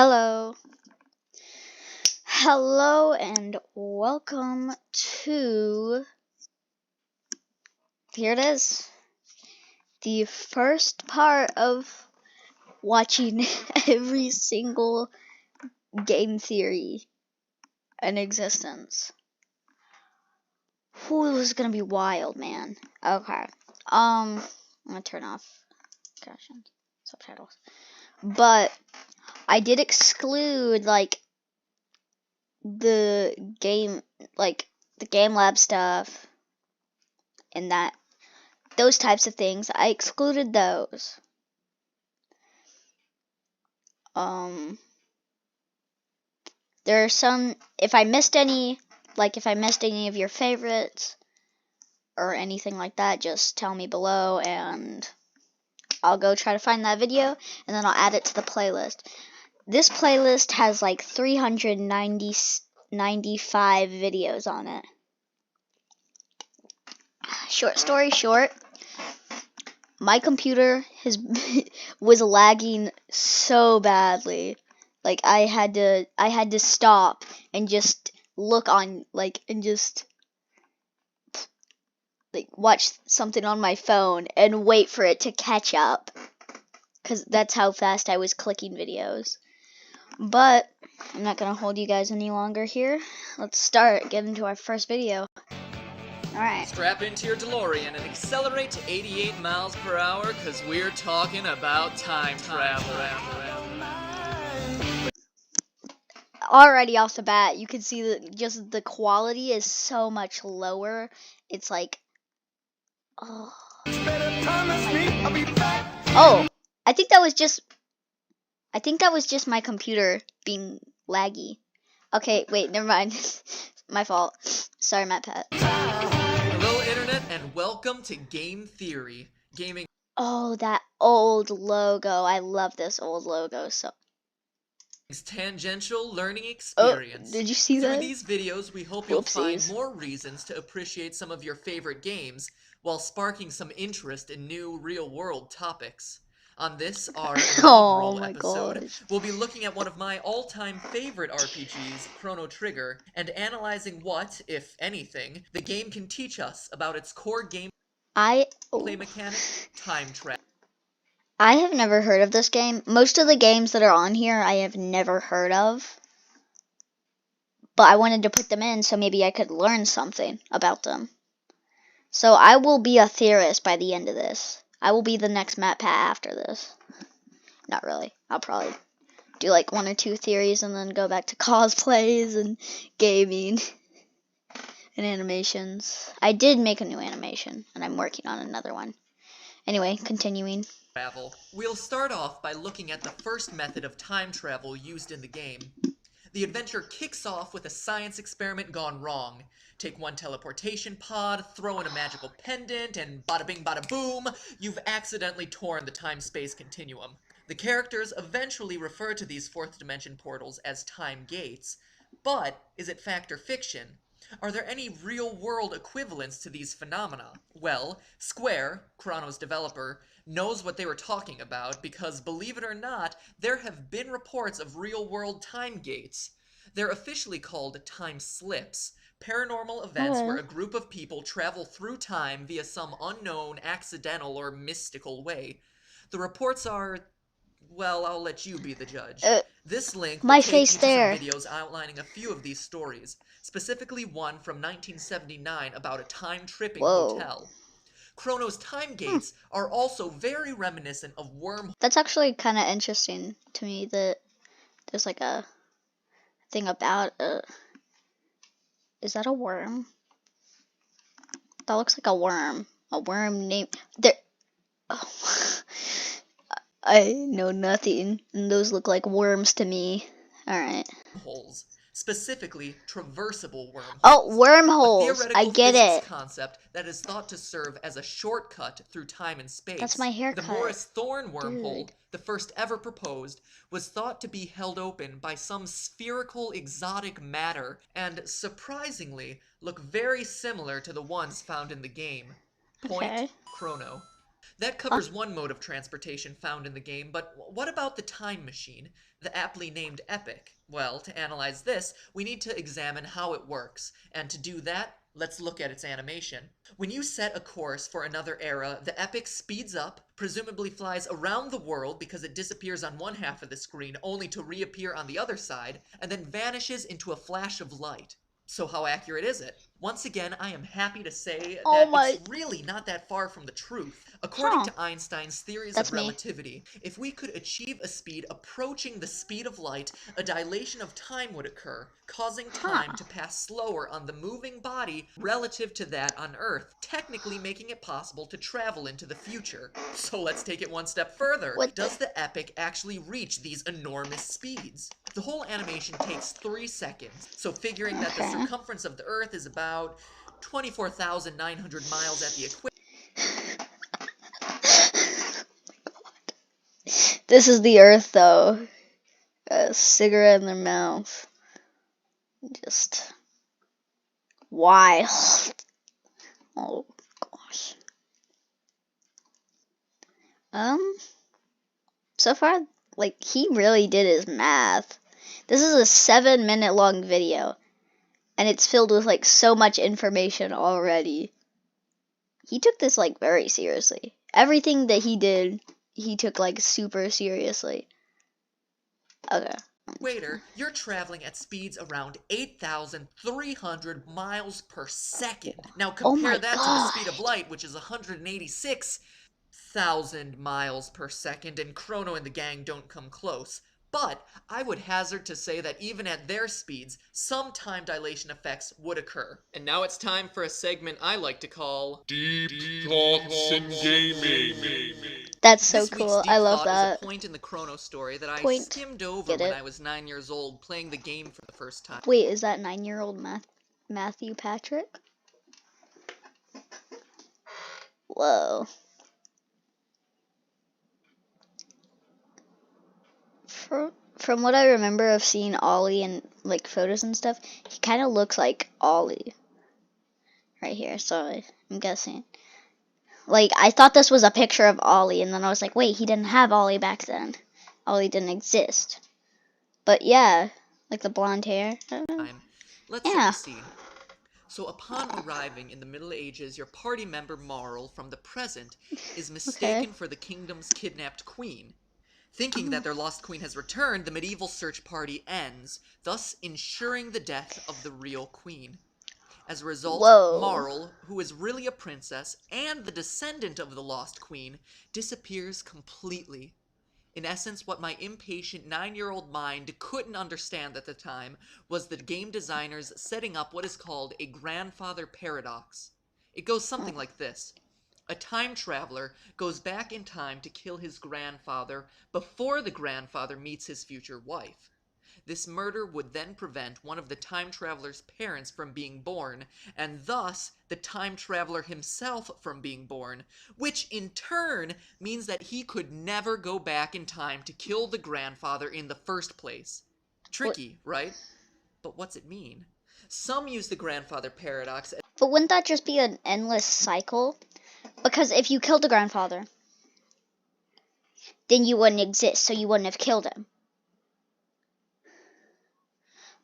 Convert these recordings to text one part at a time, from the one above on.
Hello. Hello and welcome to, here it is, the first part of watching every single game theory in existence. Ooh, this is gonna be wild, man. Okay. I'm gonna turn off captions, subtitles. But I did exclude the game lab stuff and those types of things. I excluded those. There are some, if I missed any of your favorites or anything like that, just tell me below and I'll go try to find that video and then I'll add it to the playlist. This playlist has like 395 videos on it. Short story short, my computer was lagging so badly. Like I had to stop and just look on and just watch something on my phone and wait for it to catch up, cuz that's how fast I was clicking videos. But I'm not going to hold you guys any longer here. Let's get into our first video. Alright. Strap into your DeLorean and accelerate to 88 miles per hour because we're talking about time travel. Already off the bat, you can see that just the quality is so much lower. It's like, oh, I think that was just my computer being laggy. Okay, wait, never mind. My fault. Sorry, matpat. Hello, Internet, and welcome to Game Theory. Gaming. Oh, that old logo. I love this old logo. So. Tangential learning experience. Oh, did you see that? Through these videos, we hope you'll find more reasons to appreciate some of your favorite games while sparking some interest in new real-world topics. On this, our inaugural episode, we'll be looking at one of my all-time favorite RPGs, Chrono Trigger, and analyzing what, if anything, the game can teach us about its core gameplay mechanic, time travel. I have never heard of this game. Most of the games that are on here I have never heard of. But I wanted to put them in so maybe I could learn something about them. So I will be a theorist by the end of this. I will be the next matpat after this. Not really. I'll probably do like 1 or 2 theories and then go back to cosplays and gaming and animations. I did make a new animation and I'm working on another one. Anyway, continuing. We'll start off by looking at the first method of time travel used in the game. The adventure kicks off with a science experiment gone wrong. Take one teleportation pod, throw in a magical pendant, and bada bing bada boom, you've accidentally torn the time-space continuum. The characters eventually refer to these fourth dimension portals as time gates. But is it fact or fiction? Are there any real-world equivalents to these phenomena? Well, Square, Chrono's developer, knows what they were talking about because, believe it or not, there have been reports of real-world time gates. They're officially called time slips, paranormal events where a group of people travel through time via some unknown, accidental, or mystical way. The reports are... well, I'll let you be the judge. This link will take you to some videos outlining a few of these stories, specifically one from 1979 about a time-tripping hotel. Chrono's time gates are also very reminiscent of wormholes. That's actually kind of interesting to me that there's like a thing about is that a worm? That looks like a worm. A worm named there. Oh. I know nothing, and those look like worms to me. Alright. Holes. Specifically, traversable wormholes. Oh, wormholes! I get it. Concept that is thought to serve as a shortcut through time and space. That's my haircut. The Morris Thorne wormhole, the first ever proposed, was thought to be held open by some spherical exotic matter, and surprisingly, look very similar to the ones found in the game. Point, Chrono. That covers one mode of transportation found in the game, but what about the time machine, the aptly named Epic? Well, to analyze this, we need to examine how it works, and to do that, let's look at its animation. When you set a course for another era, the Epic speeds up, presumably flies around the world because it disappears on one half of the screen only to reappear on the other side, and then vanishes into a flash of light. So how accurate is it? Once again, I am happy to say Oh that it's my. really not that far from the truth. According Huh. to Einstein's theories of That's me. relativity, if we could achieve a speed approaching the speed of light, a dilation of time would occur, causing Huh. time to pass slower on the moving body relative to that on Earth, technically making it possible to travel into the future. So let's take it one step further. What the? Does the Epic actually reach these enormous speeds? The whole animation takes 3 seconds, so figuring that the Okay. circumference of the Earth is about 24,900 miles at the equator. This is the Earth, though. A cigarette in their mouth. Just wild. Oh gosh. So far, like, he really did his math. This is a 7-minute long video, and it's filled with like so much information already. He took this like very seriously. Everything that he did, he took like super seriously. Okay. Equator, you're traveling at speeds around 8,300 miles per second. Now Oh compare my that to the god. speed of light, which is 186,000 miles per second, and Chrono and the gang don't come close. But I would hazard to say that even at their speeds, some time dilation effects would occur. And now it's time for a segment I like to call Deep Thoughts in Gaming. That's so This week's cool. I Deep love Thought is a that. point in the Chrono story that I Point. skimmed over Get when it? I was 9 years old playing the game for the first time. Wait, is that 9-year-old Matthew Patrick? Whoa. From what I remember of seeing Ollie in like photos and stuff, he kind of looks like Ollie right here. So I'm guessing. Like, I thought this was a picture of Ollie, and then I was like, wait, he didn't have Ollie back then. Ollie didn't exist. But yeah, like the blonde hair. Let's set Yeah. the scene. So upon arriving in the Middle Ages, your party member Marl from the present is Okay. mistaken for the kingdom's kidnapped queen. Thinking that Oh. their lost queen has returned, the medieval search party ends, thus ensuring the death of the real queen. As a result, Whoa. Marl, who is really a princess and the descendant of the lost queen, disappears completely. In essence, what my impatient 9-year-old mind couldn't understand at the time was the game designers setting up what is called a grandfather paradox. It goes something like this. A time traveler goes back in time to kill his grandfather before the grandfather meets his future wife. This murder would then prevent one of the time traveler's parents from being born, and thus the time traveler himself from being born, which in turn means that he could never go back in time to kill the grandfather in the first place. What? Tricky, right? But what's it mean? Some use the grandfather paradox. But wouldn't that just be an endless cycle? Because if you killed the grandfather, then you wouldn't exist, so you wouldn't have killed him.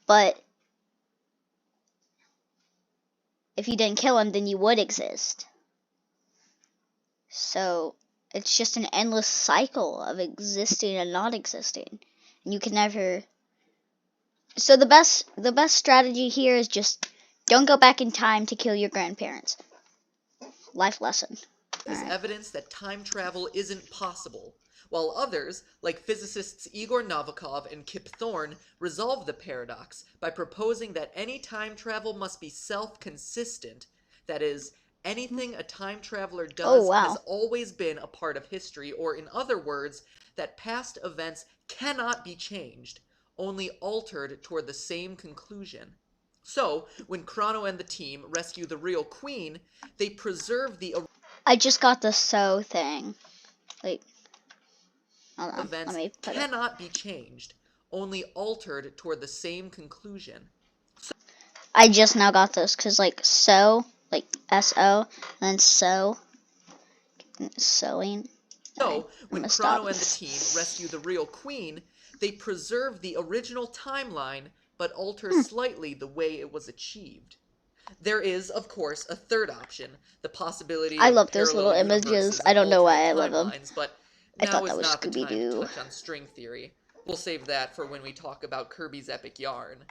But if you didn't kill him, then you would exist. So it's just an endless cycle of existing and not existing. And you can never. So the best strategy here is just don't go back in time to kill your grandparents. Life lesson. Is evidence that time travel isn't possible, while others, like physicists Igor Novikov and Kip Thorne, resolve the paradox by proposing that any time travel must be self-consistent, that is, anything a time traveler does has wow. always been a part of history, or in other words, that past events cannot be changed, only altered toward the same conclusion. So, when Chrono and the team rescue the real queen, they preserve the I just got the so thing. Wait. Hold on. Let events me put it. cannot be changed, only altered toward the same conclusion. I just now got this because like so, like SO, and then so. Sewing. So, I'm when gonna Chrono stop. and the team rescue the real queen, they preserve the original timeline, but alter slightly the way it was achieved. There is, of course, a third option, the possibility I of love those parallel little images. universes I and don't know why alternate I love them. timelines, but I thought now that is was not the Scooby time to Doo. touch on string theory. We'll save that for when we talk about Kirby's Epic Yarn.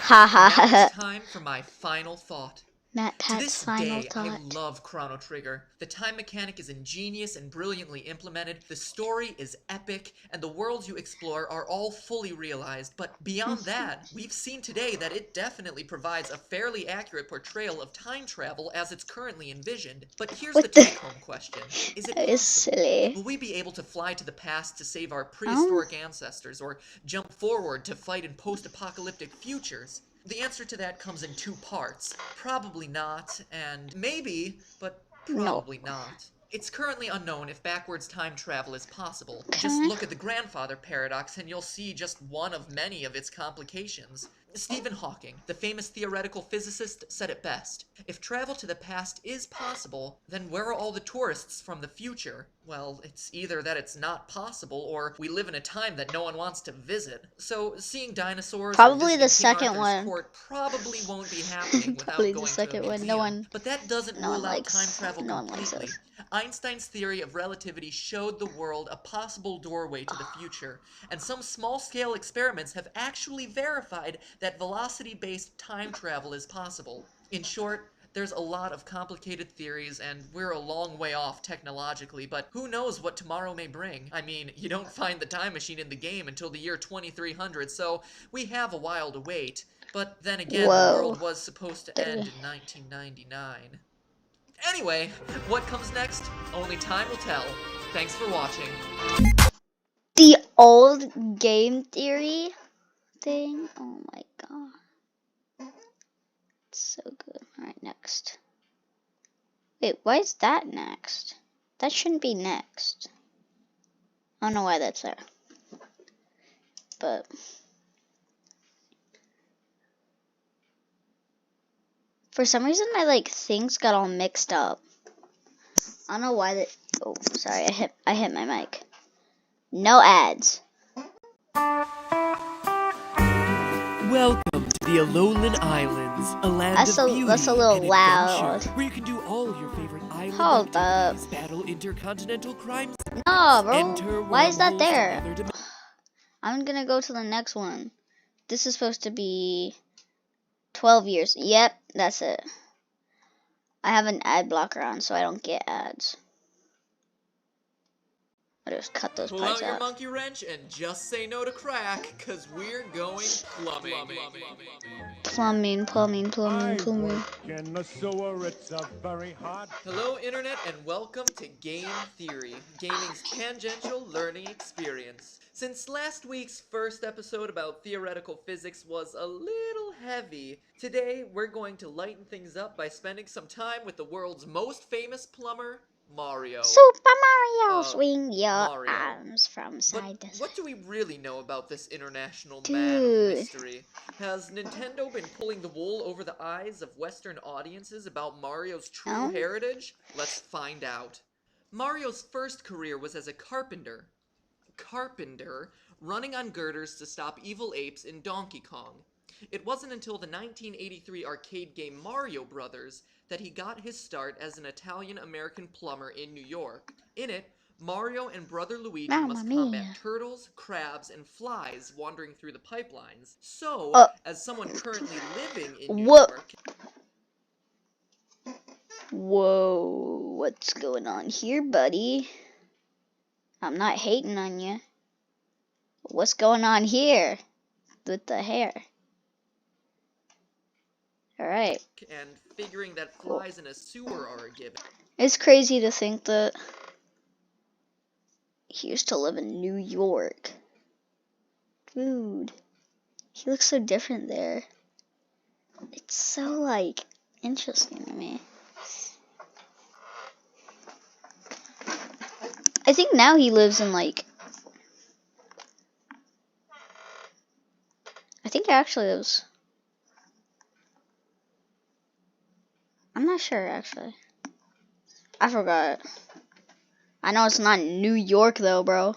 Ha ha Now ha. it's time for my final thought. To Matpat's this final day, I thought. love Chrono Trigger. The time mechanic is ingenious and brilliantly implemented, the story is epic, and the worlds you explore are all fully realized. But beyond that, we've seen today that it definitely provides a fairly accurate portrayal of time travel as it's currently envisioned. But here's the What the? take-home question. Is it That is possible? silly. Will we be able to fly to the past to save our Um, prehistoric ancestors, or jump forward to fight in post-apocalyptic futures? The answer to that comes in two parts. Probably not, and maybe, but no. probably not. It's currently unknown if backwards time travel is possible. Just Okay. look at the grandfather paradox and you'll see just one of many of its complications. Stephen Hawking, the famous theoretical physicist, said it best. If travel to the past is possible, then where are all the tourists from the future? Well, it's either that it's not possible, or we live in a time that no one wants to visit. So, seeing dinosaurs or Probably visiting the King second Arthur's one. court probably won't be happening without Probably the going to a second one. museum. But that doesn't No one rule out time likes. travel No one likes completely. those. Einstein's theory of relativity showed the world a possible doorway to the future, and some small-scale experiments have actually verified that velocity-based time travel is possible. In short, there's a lot of complicated theories, and we're a long way off technologically, but who knows what tomorrow may bring? I mean, you don't find the time machine in the game until the year 2300, so we have a while to wait. But then again, the Whoa. world was supposed to end in 1999. Anyway, what comes next? Only time will tell. Thanks for watching. The old game theory thing. Oh my god. It's so good. Alright, next. Wait, why is that next? That shouldn't be next. I don't know why that's there. But for some reason my things got all mixed up. I don't know why that. Oh, sorry, I hit my mic. No ads. Welcome to the Alolan Islands, a land That's of a beauty that's a little and loud. adventure, where you can do all your favorite island Hold up. activities, battle intercontinental crimes, No, bro. enter Why is that wormholes to there? other dimensions. I'm gonna go to the next one. This is supposed to be 12 years. Yep, that's it. I have an ad blocker on so I don't get ads. I just cut those Pull parts out your out. monkey wrench and just say no to crack, cause we're going plumbing. Plumbing. In the sewer, it's a very hard. Hello, Internet, and welcome to Game Theory, gaming's tangential learning experience. Since last week's first episode about theoretical physics was a little heavy, today we're going to lighten things up by spending some time with the world's most famous plumber, Mario. Super Mario, swing your Mario. arms from side to But side. what do we really know about this international Dude. man of mystery? Has Nintendo been pulling the wool over the eyes of Western audiences about Mario's true Oh. heritage? Let's find out. Mario's first career was as a carpenter. Running on girders to stop evil apes in Donkey Kong. It wasn't until the 1983 arcade game Mario Brothers that he got his start as an Italian-American plumber in New York. In it, Mario and brother Luigi Mamma must mia. combat turtles, crabs, and flies wandering through the pipelines. So, as someone currently living in New Whoa. York... Whoa, what's going on here, buddy? I'm not hating on you. What's going on here with the hair? Alright. and figuring that flies in a sewer are a given. It's crazy to think that he used to live in New York. Dude, he looks so different there. It's so, interesting to me. I think now he lives in, I think he actually lives... I'm not sure, actually. I forgot. I know it's not New York, though, bro.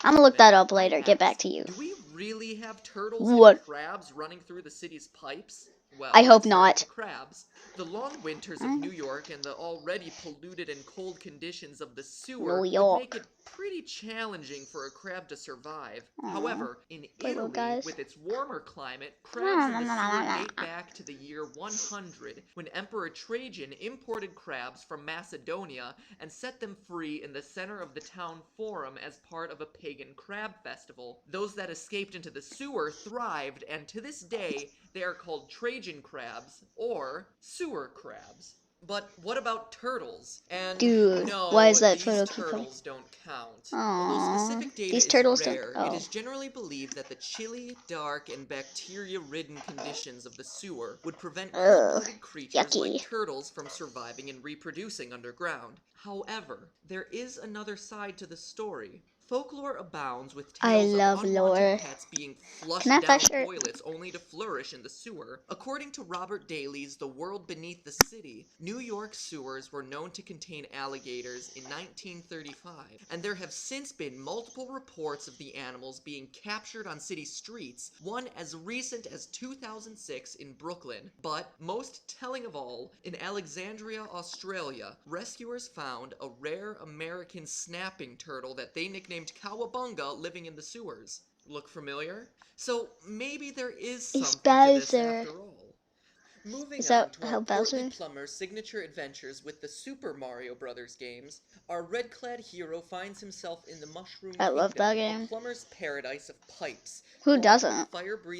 I'm gonna look that up I later. Get back asked, to you. do we really have turtles and What? crabs running through the city's pipes? I Well, hope according not. to crabs, the long winters of Mm, New York and the already polluted and cold conditions of the New sewer would make York. it pretty challenging for a crab to survive. Aw, However, in poor little Italy, guys. with its warmer climate, crabs in the sewer date back to the year 100, when Emperor Trajan imported crabs from Macedonia and set them free in the center of the town forum as part of a pagan crab festival. Those that escaped into the sewer thrived, and to this day, they are called Trajan crabs or sewer crabs. But what about turtles? And Dude, why no, is that these photo keep coming? turtles don't count. Although Aww. specific data These is turtles don't. rare, it Oh. is generally believed that the chilly, dark, and bacteria-ridden conditions of the sewer would prevent Ugh. cold-blooded creatures like Yucky. turtles from surviving and reproducing underground. However, there is another side to the story. Folklore abounds with I tales of love unwanted lore. pets being Can I flushed have that down shirt? toilets only to flourish in the sewer. According to Robert Daly's The World Beneath the City, New York sewers were known to contain alligators in 1935, and there have since been multiple reports of the animals being captured on city streets, one as recent as 2006 in Brooklyn. But most telling of all, in Alexandria, Australia, rescuers found a rare American snapping turtle that they nicknamed Cowabunga living in the sewers. Look familiar? So maybe there is It's something to this Bowser. after all. Moving Is on that to our how portly Bowser? plumber's signature adventures with the Super Mario Bros. Games, our red-clad hero finds himself in the Mushroom I love that Kingdom, a game. plumber's paradise of pipes, Who clogged with doesn't?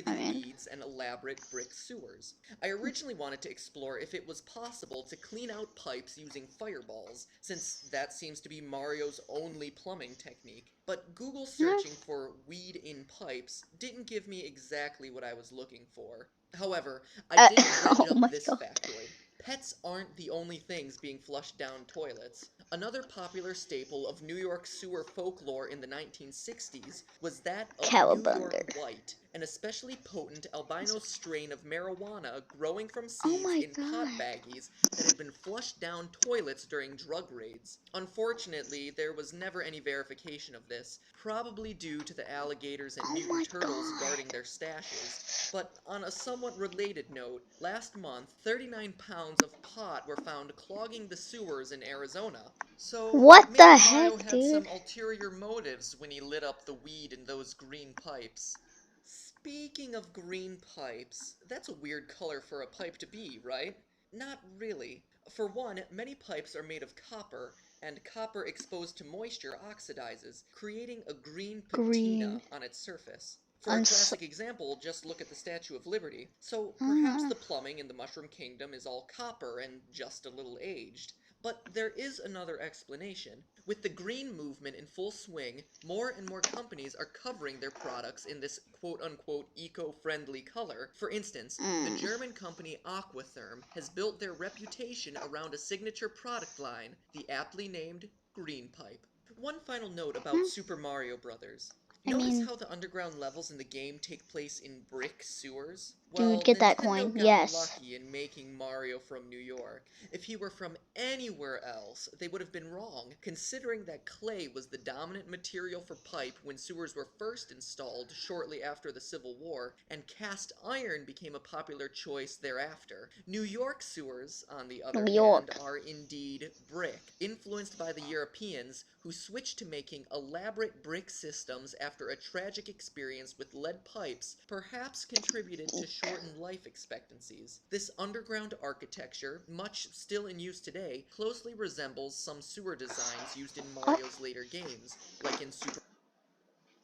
I fire-breathing mean, weeds and elaborate brick sewers. I originally wanted to explore if it was possible to clean out pipes using fireballs, since that seems to be Mario's only plumbing technique. But Google searching for weed in pipes didn't give me exactly what I was looking for. However, I uh, did dredge oh up my this god. factoid. Pets aren't the only things being flushed down toilets. Another popular staple of New York sewer folklore in the 1960s was that of New York Cowabunga. White, an especially potent albino strain of marijuana growing from Oh seeds my in pot god. baggies that had been flushed down toilets during drug raids. Unfortunately, there was never any verification of this, probably due to the alligators and Oh mutant my turtles god. guarding their stashes. But on a somewhat related note, last month, 39 pounds of pot were found clogging the sewers in Arizona. So What maybe the Mario heck, had dude? some ulterior motives when he lit up the weed in those green pipes. Speaking of green pipes, that's a weird color for a pipe to be, right? Not really. For one, many pipes are made of copper, and copper exposed to moisture oxidizes, creating a green patina Green. on its surface. For a I'm so. classic example, just look at the Statue of Liberty. So perhaps Uh, the plumbing in the Mushroom Kingdom is all copper and just a little aged. But there is another explanation. With the green movement in full swing, more and more companies are covering their products in this quote-unquote eco-friendly color. For instance, the mm. German company Aquatherm has built their reputation around a signature product line, the aptly named Green Pipe. One final note about Super Mario Bros. I Notice mean, how the underground levels in the game take place in brick sewers? dude, Well, get that Nintendo coin. got Yes. lucky in making Mario from New York. If he were from anywhere else, they would have been wrong, considering that clay was the dominant material for pipe when sewers were first installed shortly after the Civil War, and cast iron became a popular choice thereafter. New York sewers, on the other New hand, York. are indeed brick, influenced by the Europeans, who switched to making elaborate brick systems after a tragic experience with lead pipes perhaps contributed to shortened life expectancies. This underground architecture, much still in use today, closely resembles some sewer designs used in Oh, Mario's later games, like in Super.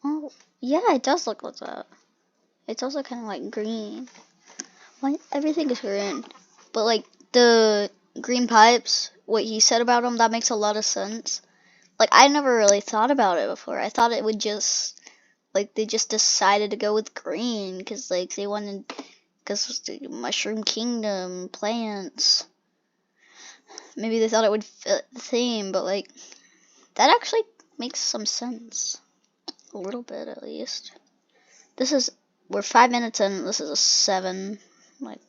oh, yeah, it does look like that. It's also kind of like green. Like, everything is green. But, like, the green pipes, what he said about them, that makes a lot of sense. Like, I never really thought about it before. I thought it would just, like, they just decided to go with green because, like, they wanted, because the Mushroom Kingdom, plants. Maybe they thought it would fit the theme, but, like, that actually makes some sense. A little bit, at least. We're 5 minutes in, this is a 7, like,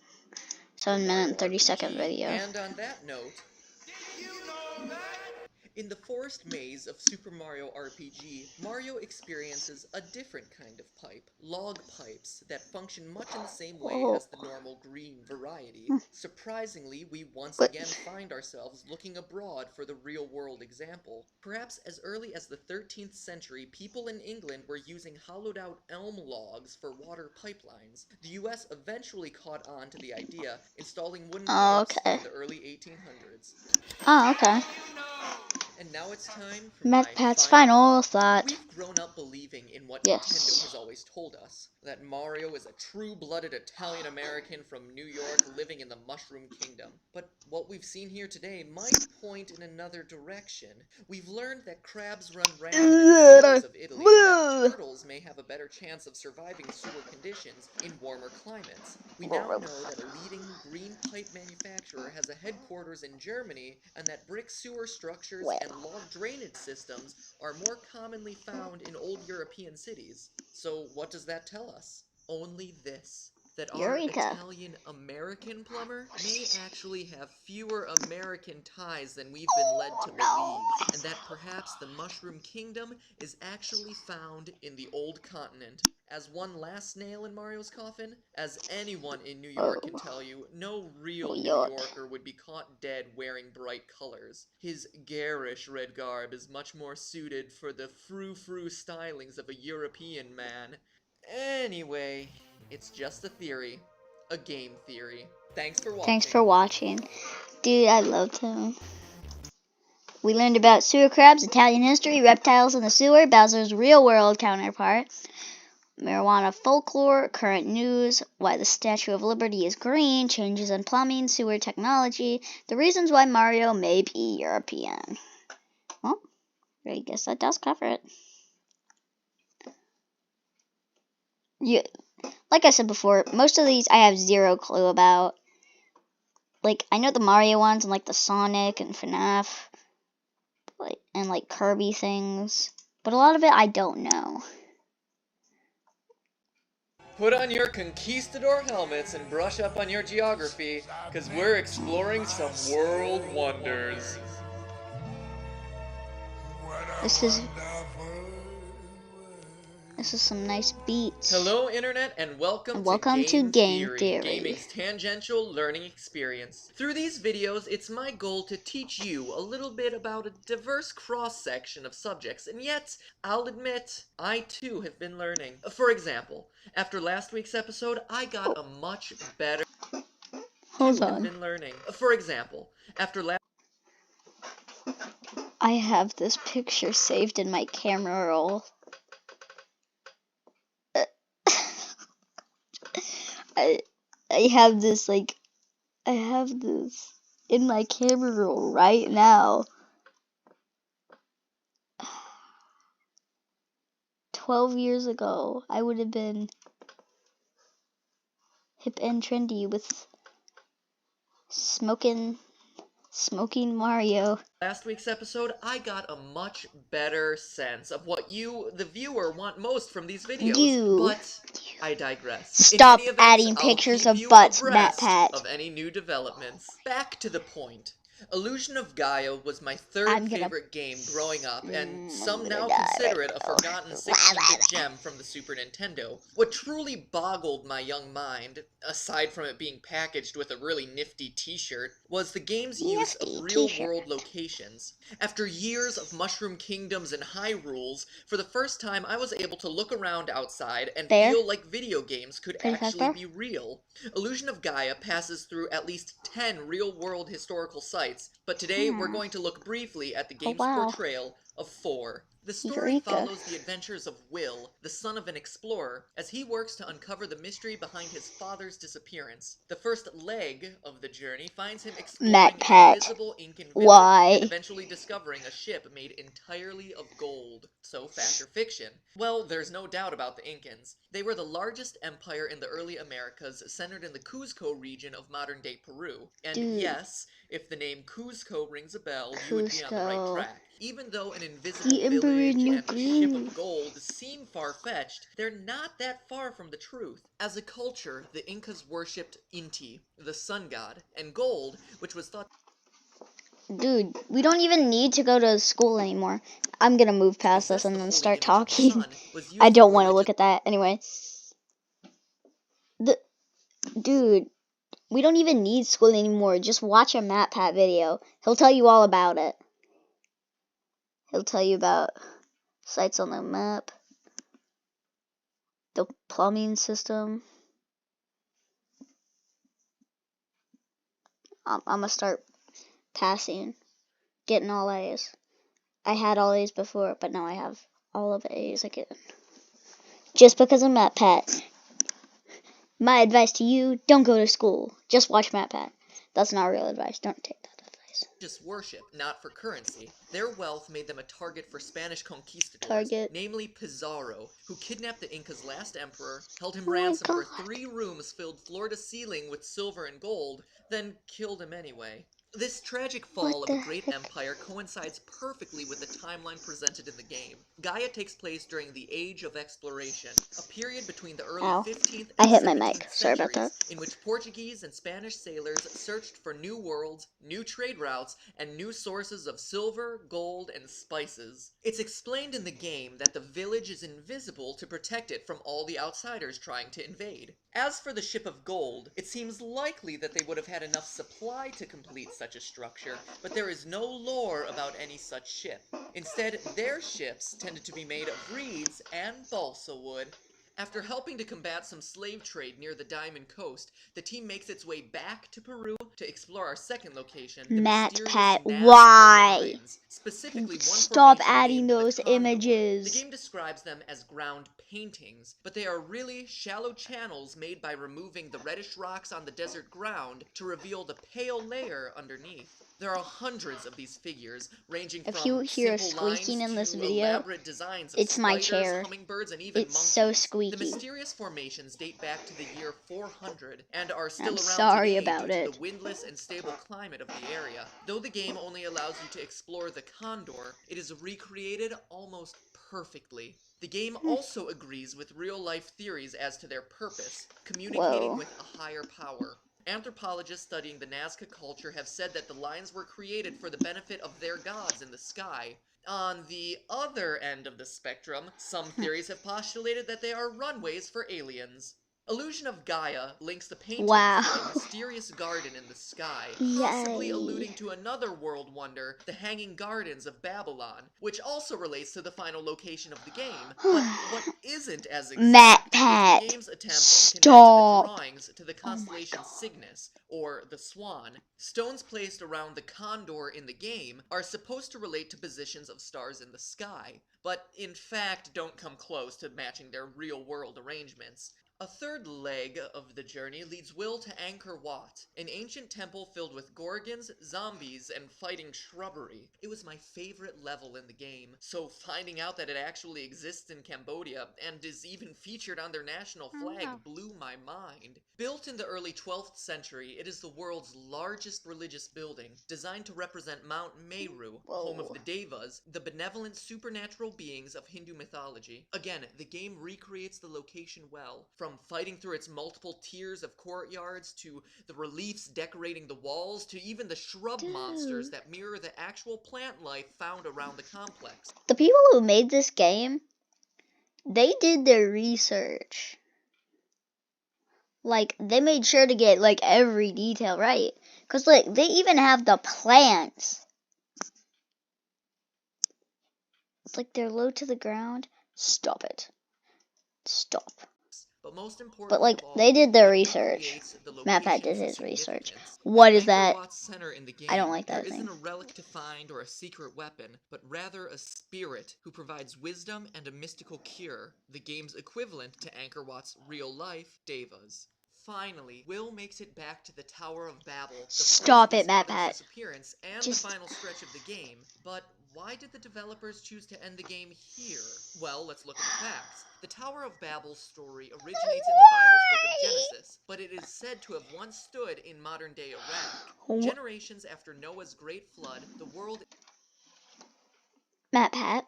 7-minute and Mario 30-second RPG. video. And on that note, in the forest maze of Super Mario RPG, Mario experiences a different kind of pipe. Log pipes that function much in the same way Whoa. as the normal green variety. Surprisingly, we once But- again find ourselves looking abroad for the real-world example. Perhaps as early as the 13th century, people in England were using hollowed-out elm logs for water pipelines. The US eventually caught on to the idea, installing wooden pipes Okay. in the early 1800s. Oh, okay. And now it's time for my Matpat's final final thought. thought. We've grown up believing in what Yes. Nintendo has always told us, that Mario is a true-blooded Italian-American from New York living in the Mushroom Kingdom. But what we've seen here today might point in another direction. We've learned that crabs run rampant in the sewers of Italy, and that turtles may have a better chance of surviving sewer conditions in warmer climates. We now know that a leading green pipe manufacturer has a headquarters in Germany, and that brick sewer structures and log drainage systems are more commonly found in old European cities. So what does that tell us? Only this. That our Eureka. Italian-American plumber may actually have fewer American ties than we've been led to believe, and that perhaps the Mushroom Kingdom is actually found in the old continent. As one last nail in Mario's coffin, as anyone in New York can tell you, no real New Yorker would be caught dead wearing bright colors. His garish red garb is much more suited for the frou-frou stylings of a European man. Anyway, it's just a theory. A game theory. Thanks for watching. Thanks for watching. Dude, I loved him. We learned about sewer crabs, Italian history, reptiles in the sewer, Bowser's real-world counterpart, marijuana folklore, current news, why the Statue of Liberty is green, changes in plumbing, sewer technology, the reasons why Mario may be European. Well, I guess that does cover it. Yeah, like I said before, most of these I have zero clue about. Like, I know the Mario ones and like the Sonic and FNAF, and like Kirby things, but a lot of it I don't know. Put on your conquistador helmets and brush up on your geography, because we're exploring some world wonders. This is some nice beats. Hello, Internet, and welcome to Game Theory. Gaming's tangential learning experience. Through these videos, it's my goal to teach you a little bit about a diverse cross-section of subjects, and yet, I'll admit, I too have been learning. For example, after last week's episode, I got a much better... Hold on. Been learning. For example, after last... I have this picture saved in my camera roll. I have this in my camera roll right now. 12 years ago, I would have been hip and trendy with smoking Mario. Last week's episode, I got a much better sense of what you, the viewer, want most from these videos. But I digress. Stop In any event, adding I'll pictures keep of you butts, abreast Matpat. of any new developments. Back to the point. Illusion of Gaia was my third favorite game growing up, and some now consider it a forgotten 16-bit gem from the Super Nintendo. What truly boggled my young mind, aside from it being packaged with a really nifty t-shirt, was the game's use of real-world locations. After years of Mushroom Kingdoms and Hyrules, for the first time I was able to look around outside and feel like video games could actually be real. Illusion of Gaia passes through at least 10 real-world historical sites, but today we're going to look briefly at the game's portrayal of 4. The story follows the adventures of Will, the son of an explorer, as he works to uncover the mystery behind his father's disappearance. The first leg of the journey finds him exploring an invisible Incan village and eventually discovering a ship made entirely of gold. So, fact or fiction? Well, there's no doubt about the Incans. They were the largest empire in the early Americas, centered in the Cuzco region of modern-day Peru. And yes, if the name Cuzco rings a bell, you would be on the right track. Even though an invisible The Emperor village knew and a ship glue. of gold seem far-fetched, they're not that far from the truth. As a culture, the Incas worshipped Inti, the sun god, and gold, which was thought Dude, we don't even need to go to school anymore. I'm gonna move to past this possess and the then holy start image of the talking. sun, was I used for don't want to look religious at that. Anyway. Dude, we don't even need school anymore. Just watch a matpat video. He'll tell you all about it. He'll tell you about sites on the map, the plumbing system. I'm gonna start passing, getting all A's. I had all A's before, but now I have all of A's again. Just because of matpat. My advice to you, don't go to school. Just watch matpat. That's not real advice. Don't take that advice. worship, not for currency. Their wealth made them a target for Spanish conquistadors, Target. namely Pizarro, who kidnapped the Incas' last emperor, held him Oh my ransom for God. 3 rooms filled floor to ceiling with silver and gold, then killed him anyway. This tragic fall What of the a great heck? empire coincides perfectly with the timeline presented in the game. Gaia takes place during the Age of Exploration, a period between the early Ow. 15th I and hit my 17th mic. Sorry about centuries, that. in which Portuguese and Spanish sailors searched for new worlds, new trade routes, and new sources of silver, gold, and spices. It's explained in the game that the village is invisible to protect it from all the outsiders trying to invade. As for the ship of gold, it seems likely that they would have had enough supply to complete such a structure, but there is no lore about any such ship. Instead, their ships tended to be made of reeds and balsa wood. After helping to combat some slave trade near the Diamond Coast, the team makes its way back to Peru to explore our second location, the mysterious Matpat. Nazca Why? Lines, specifically one Stop formation adding named the those Condor. The images. game describes them as ground paintings, but they are really shallow channels made by removing the reddish rocks on the desert ground to reveal the pale layer underneath. There are hundreds of these figures, ranging If you from hear a simple lines squeaking in this to video, elaborate designs of it's my spiders, chair. hummingbirds, and even It's monkeys. so The squeaky. mysterious formations date back to the year 400 and are still I'm around sorry today about due to it. the windless and stable climate of the area. Though the game only allows you to explore the Condor, it is recreated almost perfectly. The game also agrees with real-life theories as to their purpose, communicating Whoa. with a higher power. Anthropologists studying the Nazca culture have said that the lines were created for the benefit of their gods in the sky. On the other end of the spectrum, some theories have postulated that they are runways for aliens. Illusion of Gaia links the paintings Wow. to a mysterious garden in the sky, possibly Yay. alluding to another world wonder, the Hanging Gardens of Babylon, which also relates to the final location of the game. But what isn't as exact is Matpat. the game's attempt to connect the Stop. drawings to the Oh my constellation God. Cygnus, or the Swan. Stones placed around the condor in the game are supposed to relate to positions of stars in the sky, but in fact don't come close to matching their real-world arrangements. A third leg of the journey leads Will to Angkor Wat, an ancient temple filled with gorgons, zombies, and fighting shrubbery. It was my favorite level in the game, so finding out that it actually exists in Cambodia and is even featured on their national flag blew my mind. Built in the early 12th century, it is the world's largest religious building, designed to represent Mount Meru, home of the Devas, the benevolent supernatural beings of Hindu mythology. Again, the game recreates the location well, from fighting through its multiple tiers of courtyards, to the reliefs decorating the walls, to even the shrub monsters that mirror the actual plant life found around the complex. The people who made this game, they did their research. Like, they made sure to get, like, every detail right. Because, like, they even have the plants. It's like they're low to the ground. Stop it. Stop. But most important But, like, of all, they did their it research. recreates the MatPat did location's his research. significance. What At is Angkor that? Wat's center in the game, I don't like there that isn't thing. a relic to find or a secret weapon, but rather a spirit who provides wisdom and a mystical cure, the game's equivalent to Angkor Wat's real-life devas. Finally, Will makes it back to the Tower of Babel, the Stop place it, of his father's MatPat. disappearance and Just- the final stretch of the game. But why did the developers choose to end the game here? Well, let's look at the facts. The Tower of Babel's story originates in the Bible's book of Genesis, but it is said to have once stood in modern-day Iraq. Generations after Noah's great flood, the world Matpat.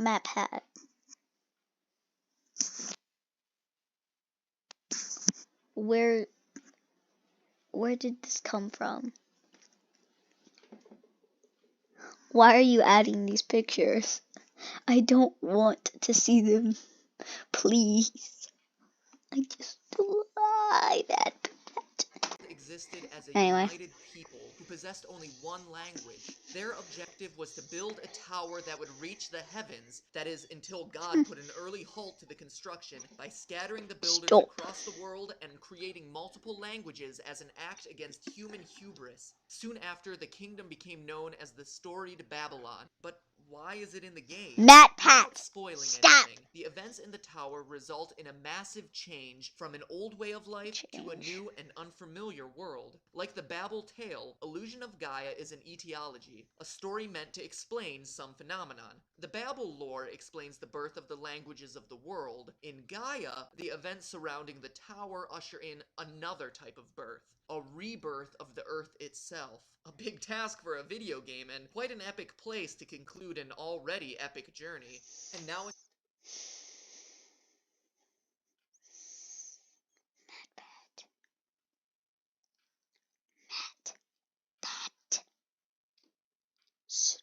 Matpat. Where did this come from? Why are you adding these pictures? I don't want to see them. Please. I just lie that. Existed as a Anyway. united people who possessed only one language. Their objective was to build a tower that would reach the heavens, that is, until God put an early halt to the construction by scattering the builders Stop. across the world and creating multiple languages as an act against human hubris. Soon after, the kingdom became known as the storied Babylon. But why is it in the game? Without Matpat. spoiling Stop. anything, the events in the tower result in a massive change from an old way of life to a new and unfamiliar world. Like the Babel tale, Illusion of Gaia is an etiology, a story meant to explain some phenomenon. The Babel lore explains the birth of the languages of the world. In Gaia, the events surrounding the tower usher in another type of birth, a rebirth of the Earth itself. A big task for a video game, and quite an epic place to conclude an already epic journey. And now Matpat. Stop.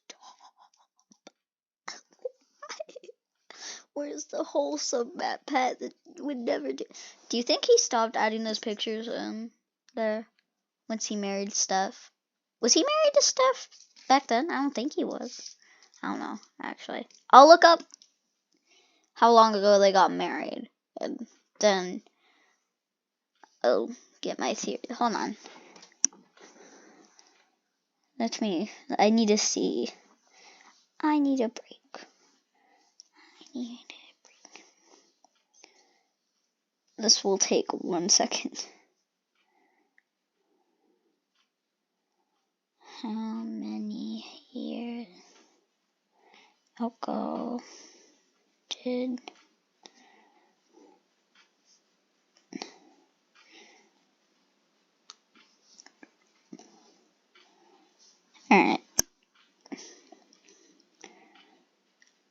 Where's the wholesome Matpat that would never do? Do you think he stopped adding those pictures in there once he married Steph? Was he married to Steph back then? I don't think he was. I don't know, actually. I'll look up how long ago they got married, and then I'll get my theory. Hold on. That's me. I need to see. I need a break. This will take 1 second. How many years ago did Alright.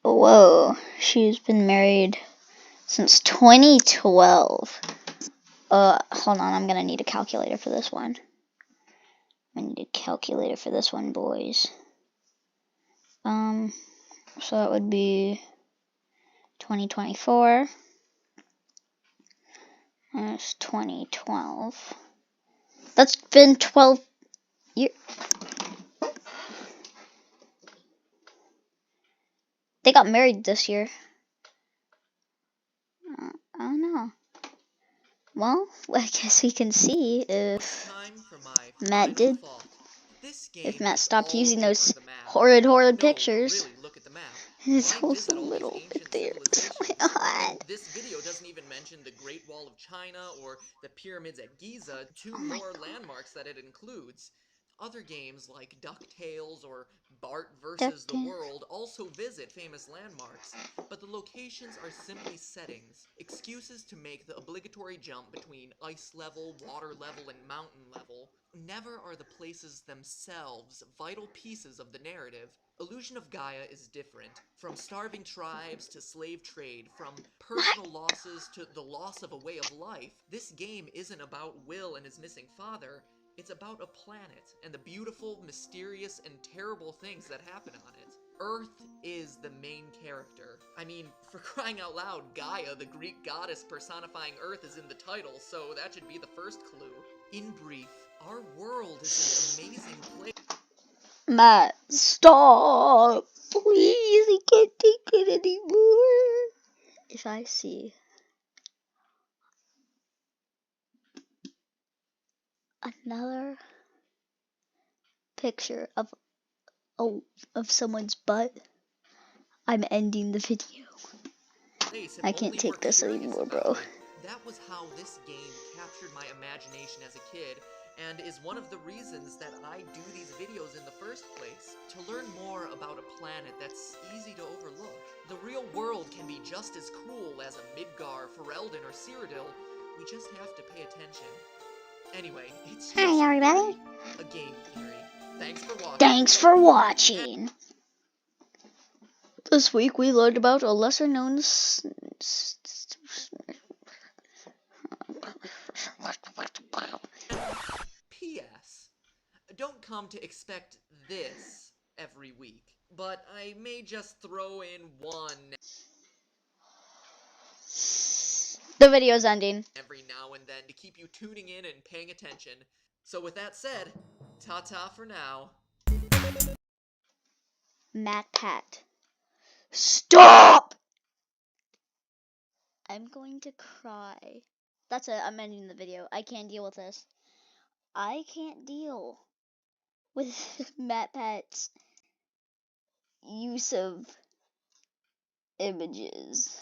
Whoa, she's been married since 2012. Hold on, I'm gonna need a calculator for this one. I need a calculator for this one, boys. So that would be 2024 minus 2012. That's been 12 years. They got married this year. I don't know. Well, I guess we can see if time for my Matt final did. thought. This game If Matt is stopped all using over those the map. horrid No, pictures. really, look at the map. It's Why also visit all these little ancient there. civilizations? Oh my And god. this video doesn't even mention the Great Wall of China or the pyramids at Giza, two Oh my more god. landmarks that it includes. Other games like DuckTales or Bart vs. the DuckTales. World also visit famous landmarks, but the locations are simply settings, excuses to make the obligatory jump between ice level, water level, and mountain level. Never are the places themselves vital pieces of the narrative. Illusion of Gaia is different. From starving tribes to slave trade, from personal losses to the loss of a way of life, this game isn't about Will and his missing father. It's about a planet and the beautiful, mysterious, and terrible things that happen on it. Earth is the main character. I mean, for crying out loud, Gaia, the Greek goddess personifying Earth, is in the title, so that should be the first clue. In brief, our world is an amazing place. Matt, stop! Please, I can't take it anymore. If I see another picture of someone's butt, I'm ending the video. I can't take this anymore, bro. That was how this game captured my imagination as a kid, and is one of the reasons that I do these videos in the first place. To learn more about a planet that's easy to overlook. The real world can be just as cool as a Midgar, Ferelden, or Cyrodiil. We just have to pay attention. Anyway, it's just Hi, everybody. a game theory. Thanks for watching. Thanks for watching. This week we learned about a lesser known P.S. Don't come to expect this every week, but I may just throw in one The video's ending. every now and then to keep you tuning in and paying attention. So with that said, ta-ta for now. Matpat. Stop! I'm going to cry. That's it. I'm ending the video. I can't deal with this. I can't deal with Matpat's use of images.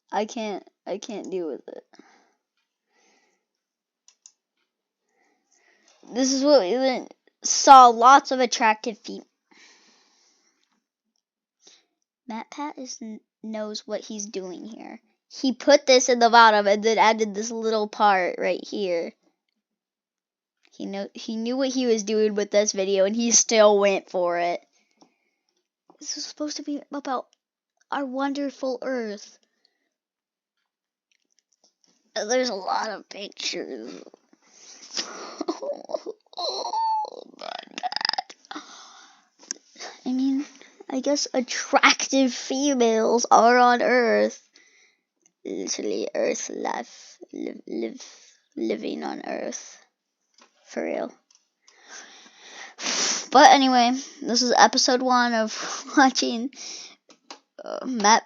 I can't deal with it. This is what we saw, lots of attractive feet. Matpat knows what he's doing here. He put this in the bottom and then added this little part right here. He knew what he was doing with this video and he still went for it. This was supposed to be about our wonderful Earth. There's a lot of pictures. I mean, I guess attractive females are on Earth. Literally, Earth life, living on Earth, for real. But anyway, this is episode 1 of watching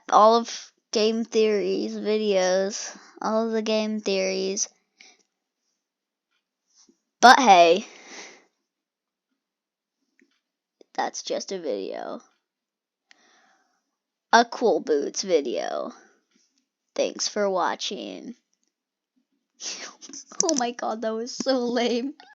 all of Game Theory's videos, all of the game theories. But hey, that's just a video. A Cool Boots video. Thanks for watching. Oh my god, that was so lame.